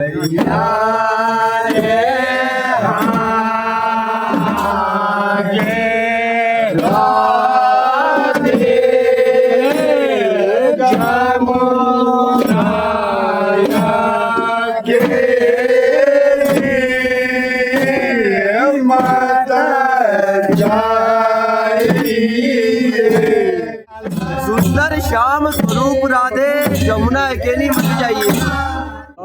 सुंदर श्याम स्वरूप राधे जमुना अकेली मत जाइए।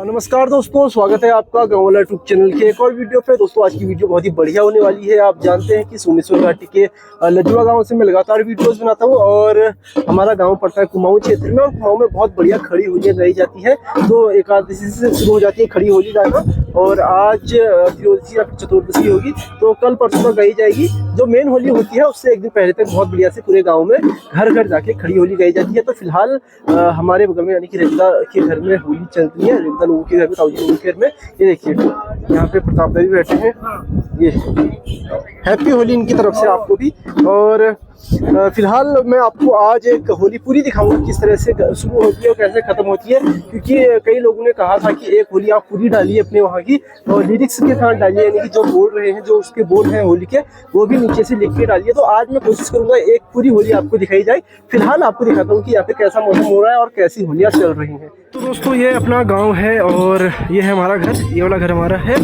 नमस्कार दोस्तों, स्वागत है आपका गाँव वाला यूट्यूब चैनल के एक और वीडियो पे। दोस्तों आज की वीडियो बहुत ही बढ़िया होने वाली है। आप जानते हैं कि सोमेश्वर घाटी के लजुआ गांव से मैं लगातार वीडियोस बनाता हूं और हमारा गांव पड़ता है कुमाऊं क्षेत्र में और कुमाऊं में बहुत बढ़िया खड़ी होलियां गाई जाती है। तो एकादशी से शुरू हो जाती है खड़ी होली गाना और आज त्रयोदशी या फिर चतुर्दशी होगी तो कल परसों तक गाई जाएगी। जो मेन होली होती है उससे एक दिन पहले तक बहुत बढ़िया से पूरे गाँव में घर घर जाके खड़ी होली गाई जाती है। तो फिलहाल हमारे बगल में यानी कि रविता के घर में होली चल रही है। रविता लोगों के घर में, ताऊजी लोगों के घर में। ये देखिए यहाँ पे प्रताप भाई भी बैठे हैं। ये हैप्पी होली इनकी तरफ से आपको भी। और फिलहाल मैं आपको आज एक होली पूरी दिखाऊंगा किस तरह से शुरू होती है और कैसे खत्म होती है, क्योंकि कई लोगों ने कहा था कि एक होली आप पूरी डालिए अपने वहाँ की और लिरिक्स के साथ डालिए, यानी कि जो बोल रहे हैं, जो उसके बोल हैं होली के, वो भी नीचे से लिख के डालिए। तो आज मैं कोशिश करूंगा एक पूरी होली आपको दिखाई जाए। फिलहाल आपको दिखाता हूँ कि यहाँ पे कैसा मौसम हो रहा है और कैसी होलियाँ चल रही हैं। तो दोस्तों ये अपना गाँव है और ये है हमारा घर, ये वाला घर हमारा है।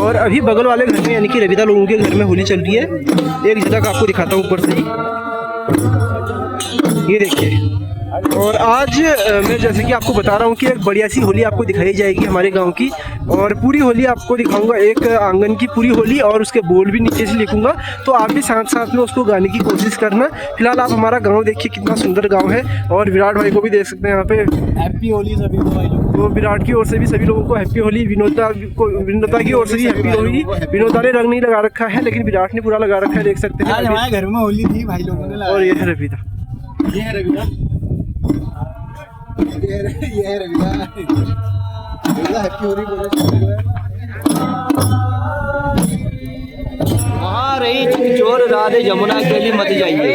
और अभी बगल वाले घर में यानी कि रविता लोगों के घर में होली चल रही है। एक झलक आपको दिखाता हूँ ऊपर से ही, ये देखिए। और आज मैं जैसे कि आपको बता रहा हूँ कि एक बढ़िया सी होली आपको दिखाई जाएगी हमारे गांव की। और पूरी होली आपको दिखाऊंगा, एक आंगन की पूरी होली, और उसके बोल भी नीचे से लिखूंगा। तो आप भी साथ साथ में उसको गाने की कोशिश करना। फिलहाल आप हमारा गांव देखिए, कितना सुंदर गांव है। और विराट भाई को भी देख सकते हैं यहाँ पे। हैप्पी होली सभी को भाई लोग। तो विराट की ओर से भी सभी लोगों को हैप्पी होली। विनोदा की ओर से भी हैप्पी होली। विनोदा ने रंग नहीं लगा रखा है लेकिन विराट ने पूरा लगा रखा है, देख सकते हैं। आज हमारे घर में होली थी भाई लोगों ने लगाई। और ये है रविता, ये है रविता, ये है रविता। हैप्पी होली बोले। वहाँ रही चोर राधे जमुना अकेली मत जाइए।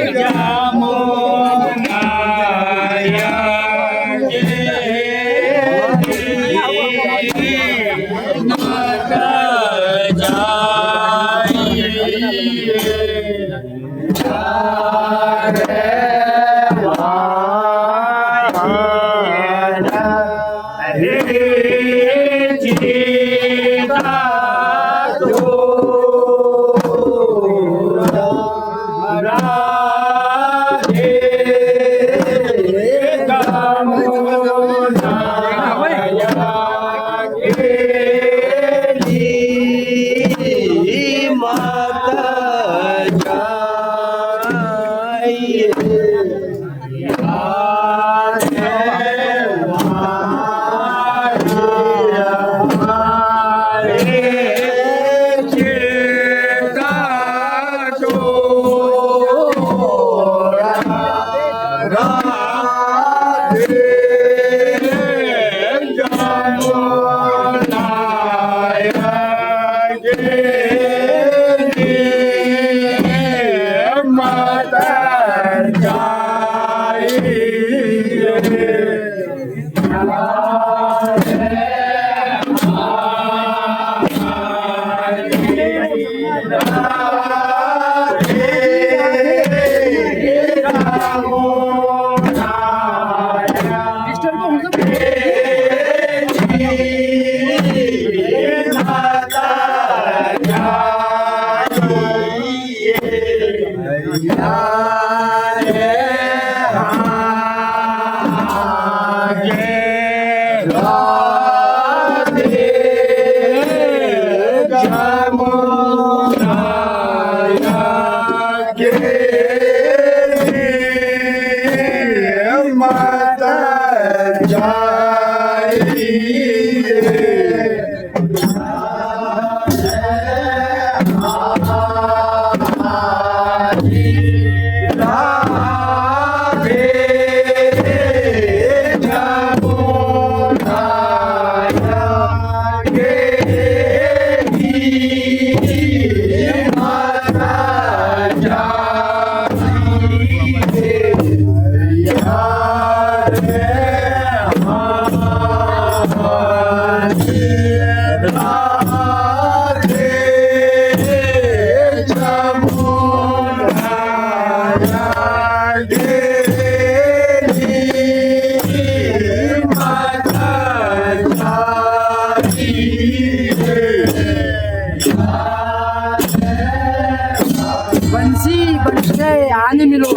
बंसी बरसे आन मिलो,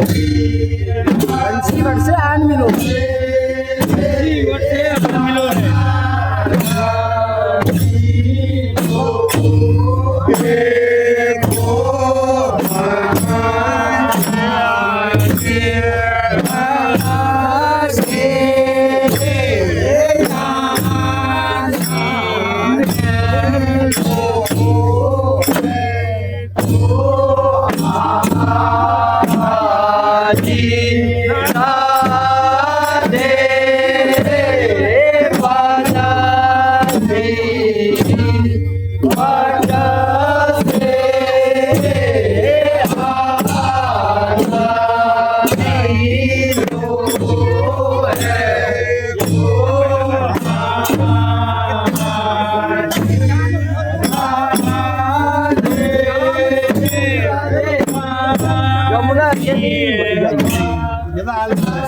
बंसी बरसे आन मिलो।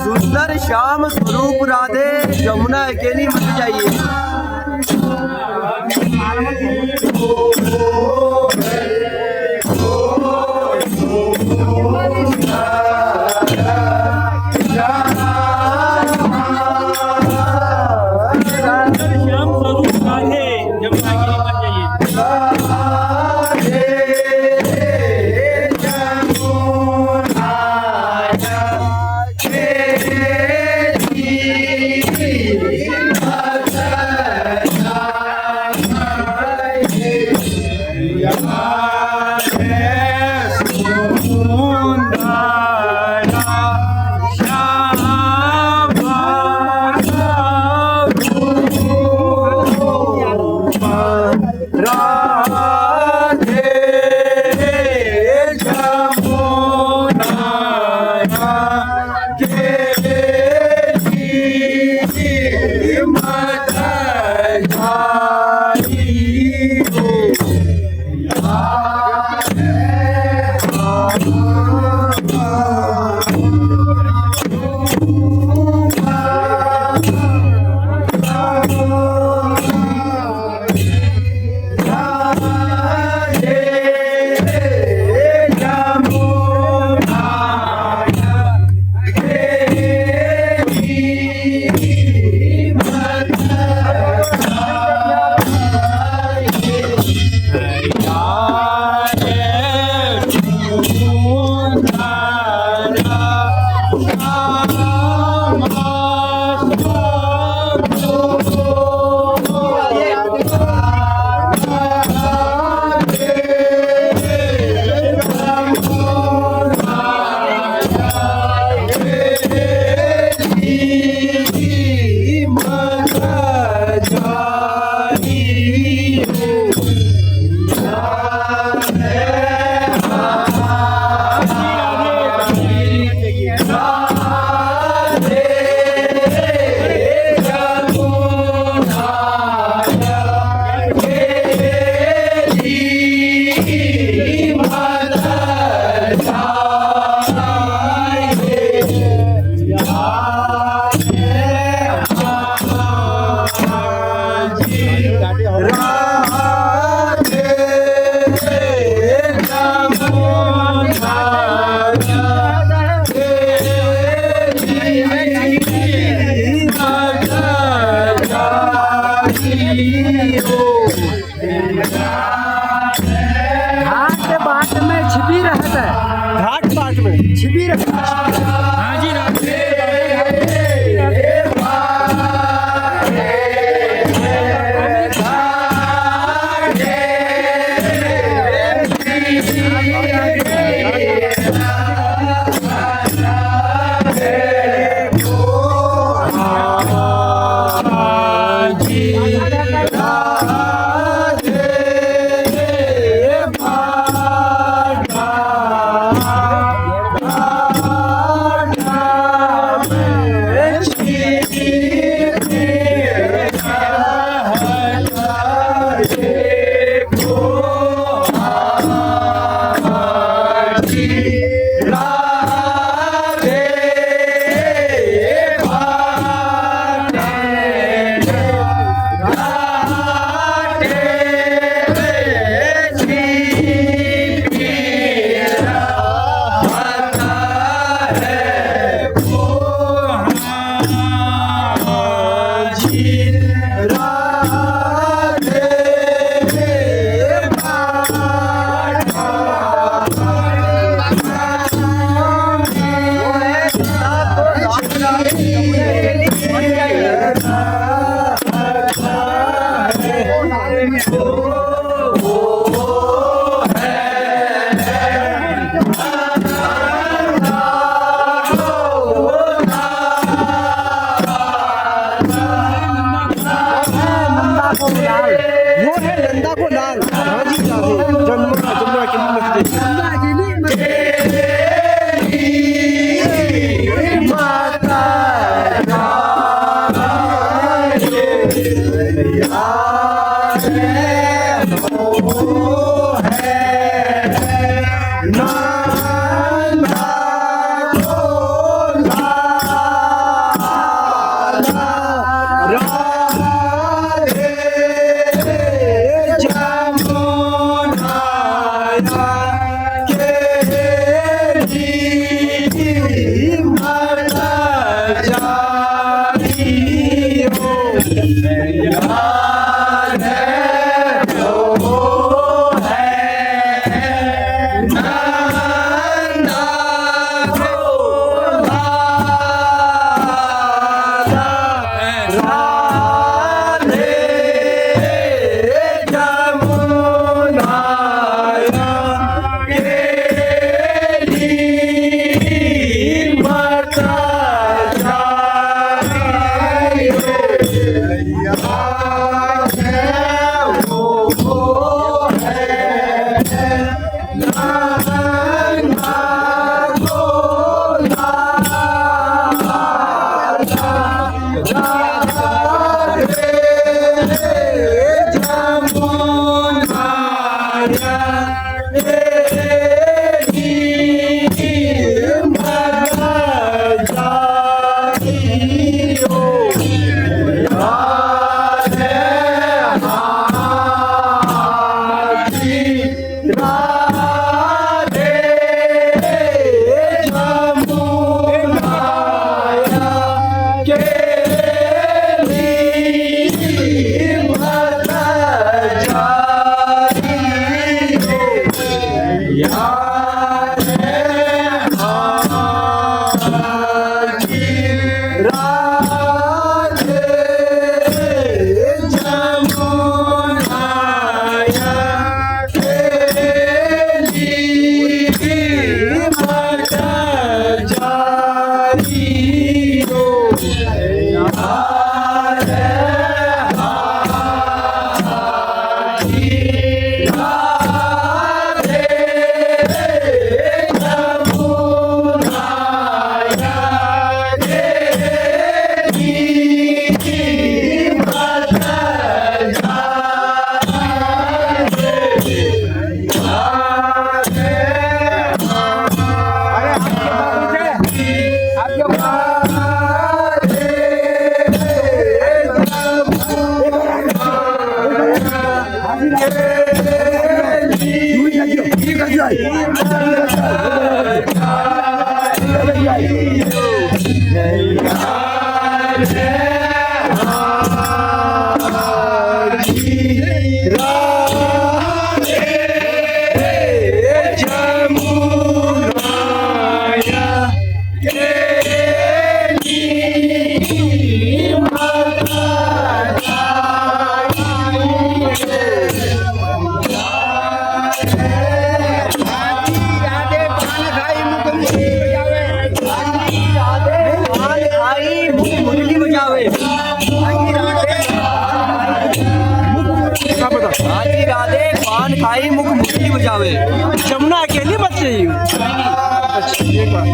सुंदर श्याम स्वरूप राधे जमुना अकेली मत जाइए। घाट के बाट में छिपी रहता है, घाट बाट में छिपी रहता है। हाँ जी वो है नंदा को लाल। हाँ जी राधे जमुना जमुना के खाई मुख मुरली बजावे। जमुना अकेली मत चाहिए। अच्छा एक बात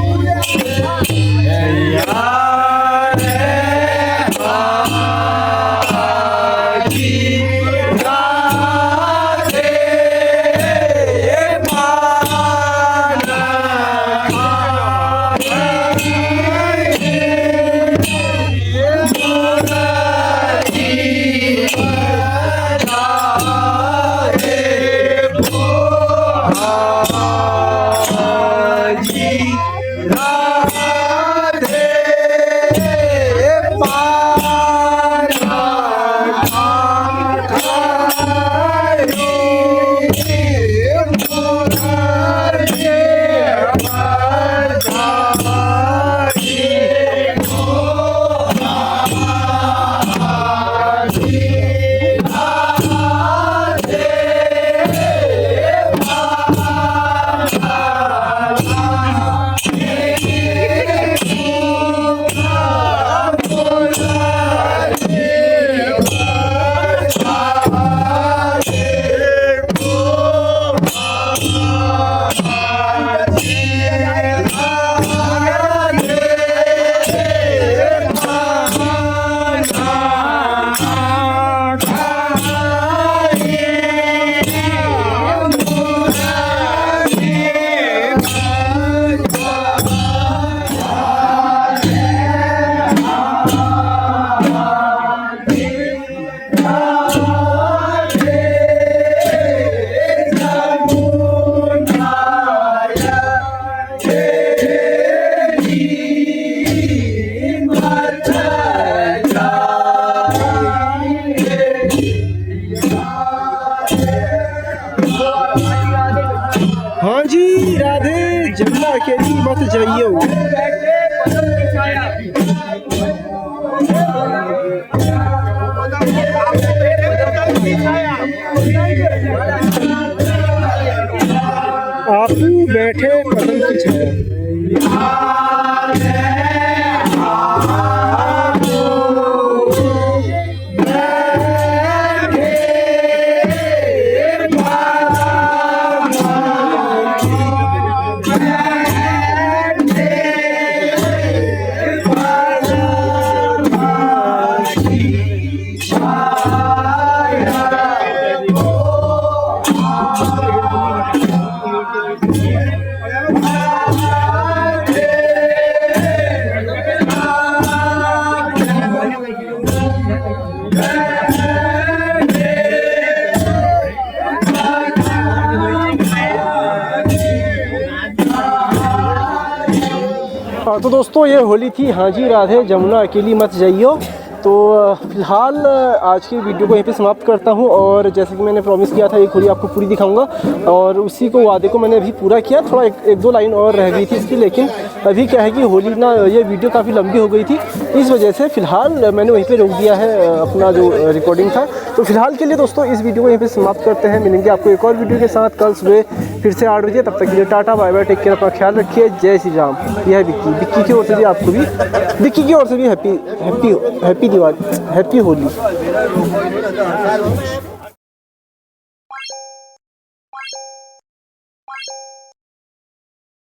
जमुना अकेली मत जाइयो। आपू बैठे कदम की छाया। तो दोस्तों ये होली थी हाँ जी राधे जमुना अकेली मत जाइयो। तो फिलहाल आज की वीडियो को यहीं पे समाप्त करता हूँ और जैसे कि मैंने प्रॉमिस किया था एक होली आपको पूरी दिखाऊंगा और उसी को वादे को मैंने अभी पूरा किया। थोड़ा एक दो लाइन और रह गई थी इसकी, लेकिन अभी क्या है कि होली ना ये वीडियो काफ़ी लंबी हो गई थी, इस वजह से फ़िलहाल मैंने वहीं पर रोक दिया है अपना जो रिकॉर्डिंग था। तो फिलहाल के लिए दोस्तों इस वीडियो को यहीं पर समाप्त करते हैं। मिलेंगे आपको एक और वीडियो के साथ कल सुबह फिर से 8 बजे। तब तक के लिए tata bye bye, take care, अपना ख्याल रखिए। जय श्री राम। यह है विक्की की ओर से भी आपको भी, विक्की की ओर से भी हैप्पी दिवाली, हैप्पी होली।